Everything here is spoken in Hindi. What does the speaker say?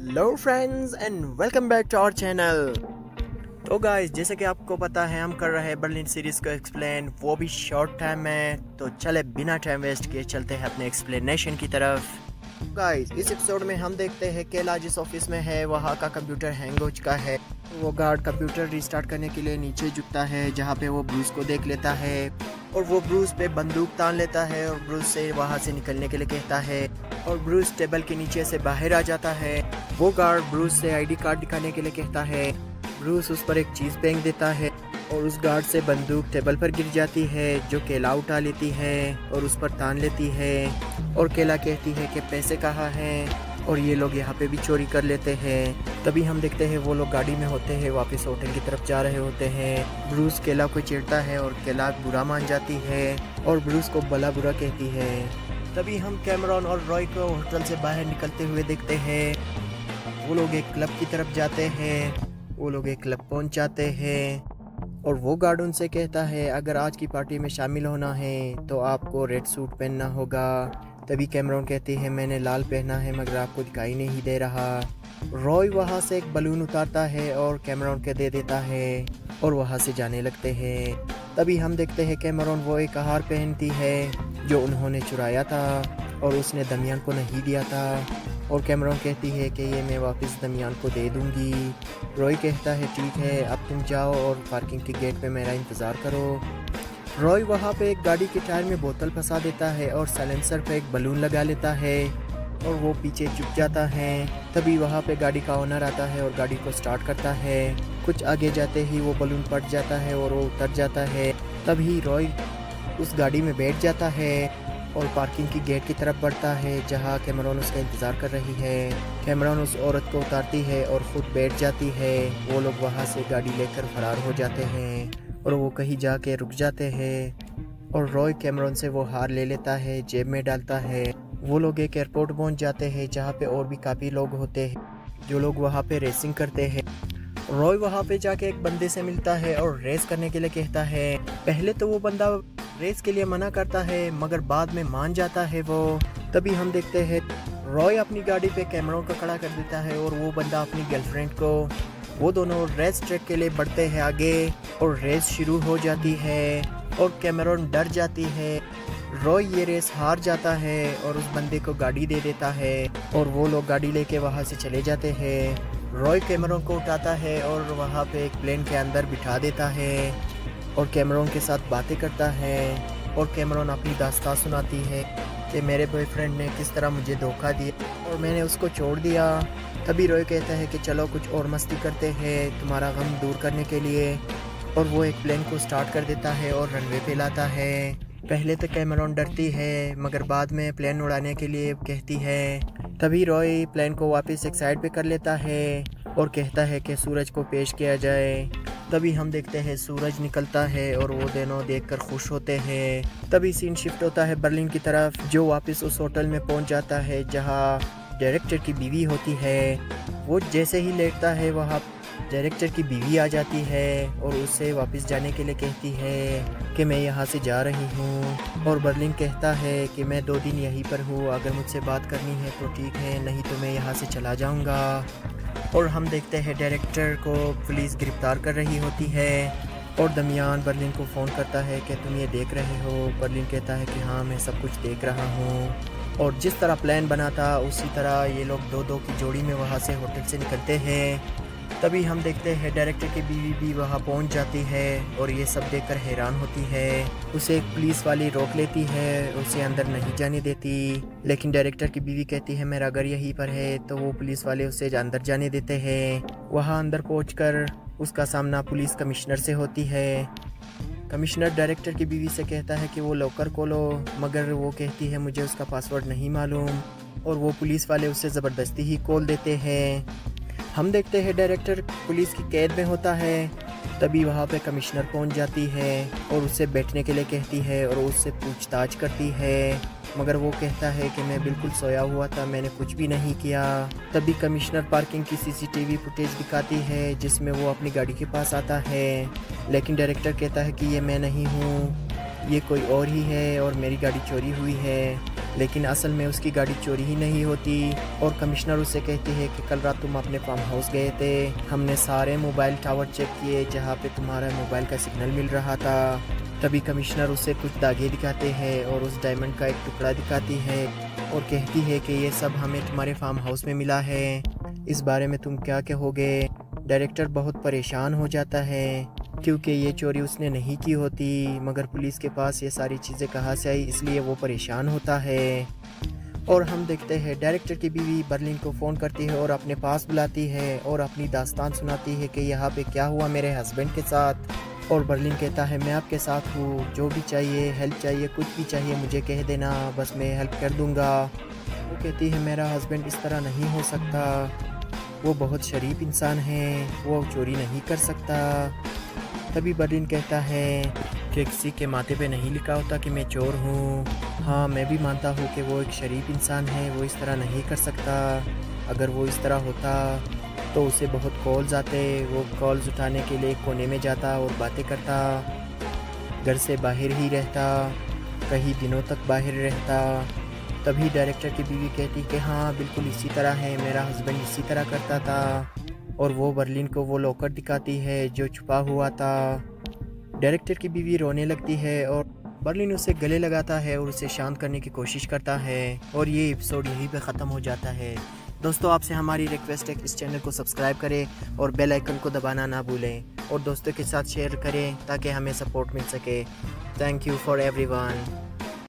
Hello friends and welcome back to our channel. तो गाइस, जैसे कि आपको पता है हम कर रहे हैं बर्लिन सीरीज को एक्सप्लेन, वो भी शॉर्ट टाइम में। तो चले बिना टाइम वेस्ट किए चलते हैं अपने एक्सप्लेनेशन की तरफ। गाइस, इस एपिसोड में हम देखते हैं केला जिस ऑफिस में है वहाँ का कंप्यूटर हैंग हो चुका है। वो गार्ड कंप्यूटर रिस्टार्ट करने के लिए नीचे झुकता है जहाँ पे वो ब्रूस को देख लेता है और वो ब्रूस पे बंदूक तान लेता है और ब्रूस से वहाँ से निकलने के लिए कहता है और ब्रूस टेबल के नीचे से बाहर आ जाता है। वो गार्ड ब्रूस से आईडी कार्ड दिखाने के लिए कहता है। ब्रूस उस पर एक चीज़ फेंक देता है और उस गार्ड से बंदूक टेबल पर गिर जाती है जो केला उठा लेती है और उस पर तान लेती है और केला कहती है कि पैसे कहाँ हैं और ये लोग यहाँ पे भी चोरी कर लेते हैं। तभी हम देखते हैं वो लोग गाड़ी में होते हैं, वापस होटल की तरफ जा रहे होते हैं। ब्रूस केला को चिढ़ता है और केला बुरा मान जाती है और ब्रूस को भला बुरा कहती है। तभी हम कैमरॉन और रॉय को होटल से बाहर निकलते हुए देखते हैं। वो लोग एक क्लब की तरफ जाते हैं। वो लोग एक क्लब पहुंच जाते हैं और वो गार्ड उनसे कहता है अगर आज की पार्टी में शामिल होना है तो आपको रेड सूट पहनना होगा। तभी कैमरॉन कहती है मैंने लाल पहना है मगर आपको दिखाई नहीं दे रहा। रॉय वहाँ से एक बलून उतारता है और कैमरॉन के दे देता है और वहाँ से जाने लगते हैं। तभी हम देखते हैं कैमरॉन वो एक हार पहनती है जो उन्होंने चुराया था और उसने दमियान को नहीं दिया था और कैमरॉन कहती है कि ये मैं वापस दमियान को दे दूंगी। रॉय कहता है ठीक है अब तुम जाओ और पार्किंग के गेट पे मेरा इंतज़ार करो। रॉय वहाँ पे एक गाड़ी के टायर में बोतल फंसा देता है और साइलेंसर पे एक बलून लगा लेता है और वो पीछे चुप जाता है। तभी वहाँ पे गाड़ी का ओनर आता है और गाड़ी को स्टार्ट करता है। कुछ आगे जाते ही वो बलून फट जाता है और वो उतर जाता है। तभी रॉय उस गाड़ी में बैठ जाता है और पार्किंग की गेट की तरफ बढ़ता है जहाँ कैमरॉन उसका इंतज़ार कर रही है। कैमरॉन उस औरत को उतारती है और ख़ुद बैठ जाती है। वो लोग वहाँ से गाड़ी लेकर फरार हो जाते हैं और वो कहीं जाके रुक जाते हैं और रॉय कैमरॉन से वो हार ले लेता है, जेब में डालता है। वो लोग एक एयरपोर्ट पहुँच जाते हैं जहाँ पे और भी काफ़ी लोग होते हैं जो लोग वहाँ पे रेसिंग करते हैं। रॉय वहाँ पे जाके एक बंदे से मिलता है और रेस करने के लिए कहता है। पहले तो वो बंदा रेस के लिए मना करता है मगर बाद में मान जाता है वो। तभी हम देखते हैं रॉय अपनी गाड़ी पे कैमरॉन को खड़ा कर देता है और वो बंदा अपनी गर्लफ्रेंड को। वो दोनों रेस ट्रैक के लिए बढ़ते हैं आगे और रेस शुरू हो जाती है और कैमरॉन डर जाती है। रॉय ये रेस हार जाता है और उस बंदे को गाड़ी दे देता है और वो लोग गाड़ी लेके वहाँ से चले जाते हैं। रॉय कैमरॉन को उठाता है और वहाँ पे एक प्लेन के अंदर बिठा देता है और कैमरॉन के साथ बातें करता है और कैमरॉन अपनी दास्तान सुनाती है कि मेरे बॉयफ्रेंड ने किस तरह मुझे धोखा दिया और मैंने उसको छोड़ दिया। तभी रॉय कहता है कि चलो कुछ और मस्ती करते हैं तुम्हारा गम दूर करने के लिए और वो एक प्लेन को स्टार्ट कर देता है और रनवे पे लाता है। पहले तो कैमरॉन डरती है मगर बाद में प्लेन उड़ाने के लिए कहती है। तभी रॉय प्लेन को वापस एक साइड पे कर लेता है और कहता है कि सूरज को पेश किया जाए। तभी हम देखते हैं सूरज निकलता है और वो दोनों देखकर खुश होते हैं। तभी सीन शिफ्ट होता है बर्लिन की तरफ जो वापस उस होटल में पहुंच जाता है जहां डायरेक्टर की बीवी होती है। वो जैसे ही लेटता है वहाँ डायरेक्टर की बीवी आ जाती है और उससे वापस जाने के लिए कहती है कि मैं यहाँ से जा रही हूँ और बर्लिन कहता है कि मैं 2 दिन यहीं पर हूँ, अगर मुझसे बात करनी है तो ठीक है नहीं तो मैं यहाँ से चला जाऊँगा। और हम देखते हैं डायरेक्टर को पुलिस गिरफ्तार कर रही होती है और दमियान बर्लिन को फ़ोन करता है कि तुम ये देख रहे हो। बर्लिन कहता है कि हाँ मैं सब कुछ देख रहा हूँ और जिस तरह प्लान बना था उसी तरह ये लोग 2-2 की जोड़ी में वहाँ से होटल से निकलते हैं। तभी हम देखते हैं डायरेक्टर की बीवी भी वहाँ पहुँच जाती है और ये सब देखकर हैरान होती है। उसे एक पुलिस वाली रोक लेती है, उसे अंदर नहीं जाने देती। लेकिन डायरेक्टर की बीवी कहती है मेरा घर यहीं पर है तो वो पुलिस वाले उसे अंदर जाने देते हैं। वहाँ अंदर पहुँचकर उसका सामना पुलिस कमिश्नर से होती है। कमिश्नर डायरेक्टर की बीवी से कहता है कि वो लॉकर खोलो मगर वो कहती है मुझे उसका पासवर्ड नहीं मालूम और वो पुलिस वाले उसे ज़बरदस्ती ही खोल देते हैं। हम देखते हैं डायरेक्टर पुलिस की कैद में होता है। तभी वहाँ पे कमिश्नर पहुँच जाती है और उससे बैठने के लिए कहती है और उससे पूछताछ करती है मगर वो कहता है कि मैं बिल्कुल सोया हुआ था, मैंने कुछ भी नहीं किया। तभी कमिश्नर पार्किंग की सीसीटीवी फुटेज दिखाती है जिसमें वो अपनी गाड़ी के पास आता है लेकिन डायरेक्टर कहता है कि ये मैं नहीं हूँ, ये कोई और ही है और मेरी गाड़ी चोरी हुई है। लेकिन असल में उसकी गाड़ी चोरी ही नहीं होती। और कमिश्नर उससे कहती है कि कल रात तुम अपने फार्म हाउस गए थे, हमने सारे मोबाइल टावर चेक किए जहाँ पे तुम्हारा मोबाइल का सिग्नल मिल रहा था। तभी कमिश्नर उसे कुछ दागे दिखाते हैं और उस डायमंड का एक टुकड़ा दिखाती है और कहती है कि ये सब हमें तुम्हारे फार्म हाउस में मिला है, इस बारे में तुम क्या कहोगे। डायरेक्टर बहुत परेशान हो जाता है क्योंकि ये चोरी उसने नहीं की होती, मगर पुलिस के पास ये सारी चीज़ें कहाँ से आई, इसलिए वो परेशान होता है। और हम देखते हैं डायरेक्टर की बीवी बर्लिन को फ़ोन करती है और अपने पास बुलाती है और अपनी दास्तान सुनाती है कि यहाँ पे क्या हुआ मेरे हस्बैंड के साथ। और बर्लिन कहता है मैं आपके साथ हूँ, जो भी चाहिए, हेल्प चाहिए, कुछ भी चाहिए मुझे कह देना, बस मैं हेल्प कर दूँगा। वो कहती है मेरा हस्बैंड इस तरह नहीं हो सकता, वो बहुत शरीफ इंसान है, वो चोरी नहीं कर सकता। तभी बर्लिन कहता है कि किसी के माथे पे नहीं लिखा होता कि मैं चोर हूँ। हाँ, मैं भी मानता हूँ कि वो एक शरीफ इंसान है, वो इस तरह नहीं कर सकता। अगर वो इस तरह होता तो उसे बहुत कॉल्स आते, वो कॉल्स उठाने के लिए कोने में जाता और बातें करता, घर से बाहर ही रहता, कई दिनों तक बाहर रहता। तभी डायरेक्टर की बीवी कहती कि हाँ बिल्कुल इसी तरह है, मेरा हस्बैंड इसी तरह करता था। और वो बर्लिन को वो लॉकर दिखाती है जो छुपा हुआ था। डायरेक्टर की बीवी रोने लगती है और बर्लिन उसे गले लगाता है और उसे शांत करने की कोशिश करता है। और ये एपिसोड यहीं पे ख़त्म हो जाता है। दोस्तों, आपसे हमारी रिक्वेस्ट है कि इस चैनल को सब्सक्राइब करें और बेल आइकन को दबाना ना भूलें और दोस्तों के साथ शेयर करें ताकि हमें सपोर्ट मिल सके। Thank you for everyone.